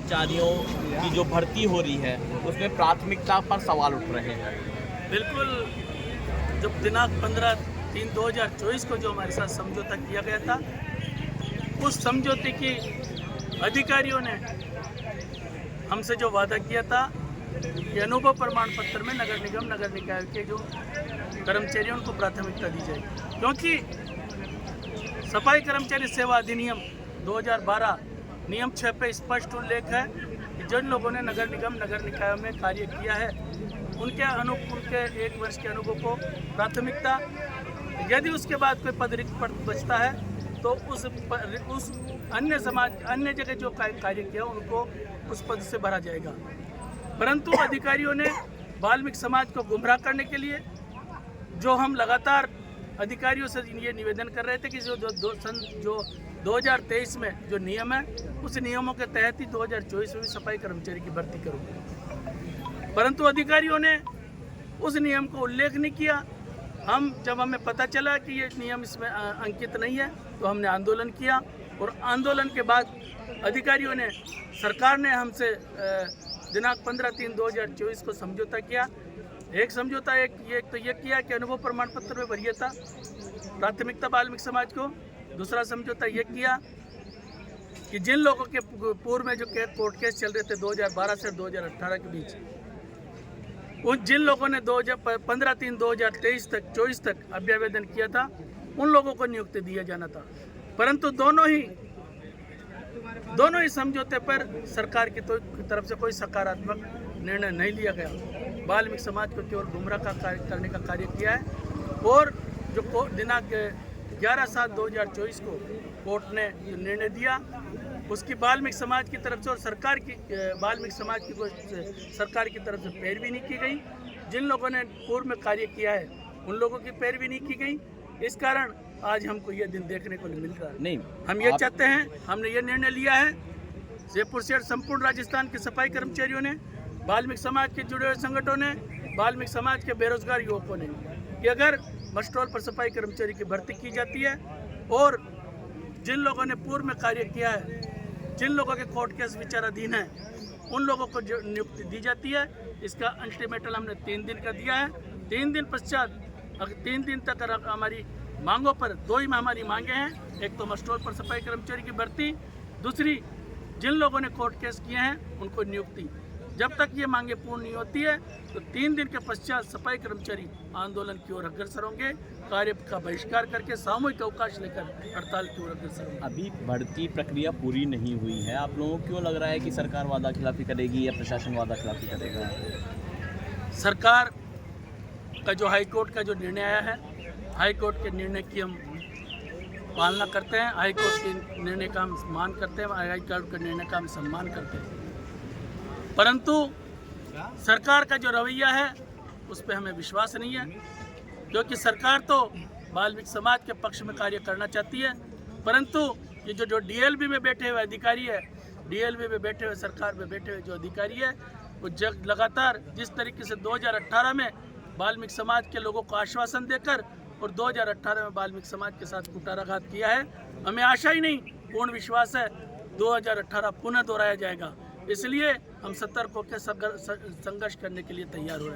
कर्मचारियों की जो भर्ती हो रही है उसमें प्राथमिकता पर सवाल उठ रहे हैं। बिल्कुल, जब दिनांक 15/3/2024 को जो हमारे साथ समझौता किया गया था, उस समझौते के अधिकारियों ने हमसे जो वादा किया था कि अनुभव प्रमाण पत्र में नगर निगम नगर निकाय के जो कर्मचारियों को प्राथमिकता दी जाएगी, क्योंकि सफाई कर्मचारी सेवा अधिनियम 2012 नियम 6 पे स्पष्ट उल्लेख है कि जिन लोगों ने नगर निगम नगर निकाय में कार्य किया है उनके 1 वर्ष के अनुभव को प्राथमिकता, यदि उसके बाद कोई पद रिक्त पद बचता है तो उस अन्य जगह जो कार्य किया उनको उस पद से भरा जाएगा। परंतु अधिकारियों ने वाल्मीकि समाज को गुमराह करने के लिए, जो हम लगातार अधिकारियों से ये निवेदन कर रहे थे कि जो 2023 में जो नियम है उस नियमों के तहत ही 2024 में भी सफाई कर्मचारी की भर्ती करूँगी, परंतु अधिकारियों ने उस नियम को उल्लेख नहीं किया। जब हमें पता चला कि ये नियम इसमें अंकित नहीं है तो हमने आंदोलन किया, और आंदोलन के बाद अधिकारियों ने, सरकार ने हमसे दिनांक 15/3/2024 को समझौता किया। एक समझौता ये किया कि अनुभव प्रमाण पत्र में वरीयता प्राथमिकता वाल्मीकि समाज को। दूसरा समझौता ये किया कि जिन लोगों के पूर्व में जो कोर्ट केस चल रहे थे 2012 से 2018 के बीच, उन जिन लोगों ने 15/3/2023 तक 24 तक अभ्यावेदन किया था उन लोगों को नियुक्ति दिया जाना था, परंतु दोनों ही समझौते पर सरकार की तरफ से कोई सकारात्मक निर्णय नहीं लिया गया। वाल्मीकि समाज को केवल गुमराह करने का कार्य किया है, और जो दिनांक 11/7/2024 को कोर्ट ने जो निर्णय दिया उसकी वाल्मीकि समाज की तरफ से और वाल्मीकि समाज की सरकार की तरफ से पैरवी नहीं की गई। जिन लोगों ने पूर्व में कार्य किया है उन लोगों की पैरवी नहीं की गई। इस कारण आज हमको ये दिन देखने को मिल रहा है। नहीं, हम ये चाहते हैं, हमने ये निर्णय लिया है, जयपुर शहर संपूर्ण राजस्थान के सफाई कर्मचारियों ने, वाल्मीकि समाज के जुड़े हुए संगठनों ने, वाल्मीकि समाज के बेरोजगार युवकों ने, कि अगर मस्टोल पर सफाई कर्मचारी की भर्ती की जाती है और जिन लोगों ने पूर्व में कार्य किया है, जिन लोगों के कोर्ट केस विचाराधीन है, उन लोगों को जो नियुक्ति दी जाती है, इसका अल्टीमेटम हमने 3 दिन का दिया है। 3 दिन पश्चात, अगर 3 दिन तक हमारी मांगों पर 2 ही हमारी मांगे हैं, एक तो मस्टोल पर सफाई कर्मचारी की भर्ती, दूसरी जिन लोगों ने कोर्ट केस किए हैं उनको नियुक्ति। जब तक ये मांगे पूर्ण नहीं होती है तो 3 दिन के पश्चात सफाई कर्मचारी आंदोलन की ओर अग्रसर होंगे, कार्य का बहिष्कार करके सामूहिक अवकाश लेकर हड़ताल की ओर अग्रसर होंगे। अभी भर्ती प्रक्रिया पूरी नहीं हुई है, आप लोगों को क्यों लग रहा है कि सरकार वादा खिलाफी करेगी या प्रशासन वादा खिलाफी करेगा? सरकार का जो हाईकोर्ट का जो निर्णय आया है, हाईकोर्ट के निर्णय की हम पालना करते हैं, हाईकोर्ट के निर्णय का हम सम्मान करते हैं, हाईकोर्ट के निर्णय का हम सम्मान करते हैं, परंतु सरकार का जो रवैया है उस पर हमें विश्वास नहीं है, क्योंकि सरकार तो वाल्मीकि समाज के पक्ष में कार्य करना चाहती है, परंतु ये जो डीएलबी में बैठे हुए अधिकारी है, डीएलबी में बैठे हुए सरकार में बैठे हुए जो अधिकारी है, वो लगातार जिस तरीके से 2018 में वाल्मीकि समाज के लोगों को आश्वासन देकर और 2018 में वाल्मीकि समाज के साथ कुठाराघात किया है, हमें आशा ही नहीं, पूर्ण विश्वास है 2018 पुनः दोहराया जाएगा। इसलिए हम सतर्क होकर संघर्ष करने के लिए तैयार हो रहे हैं।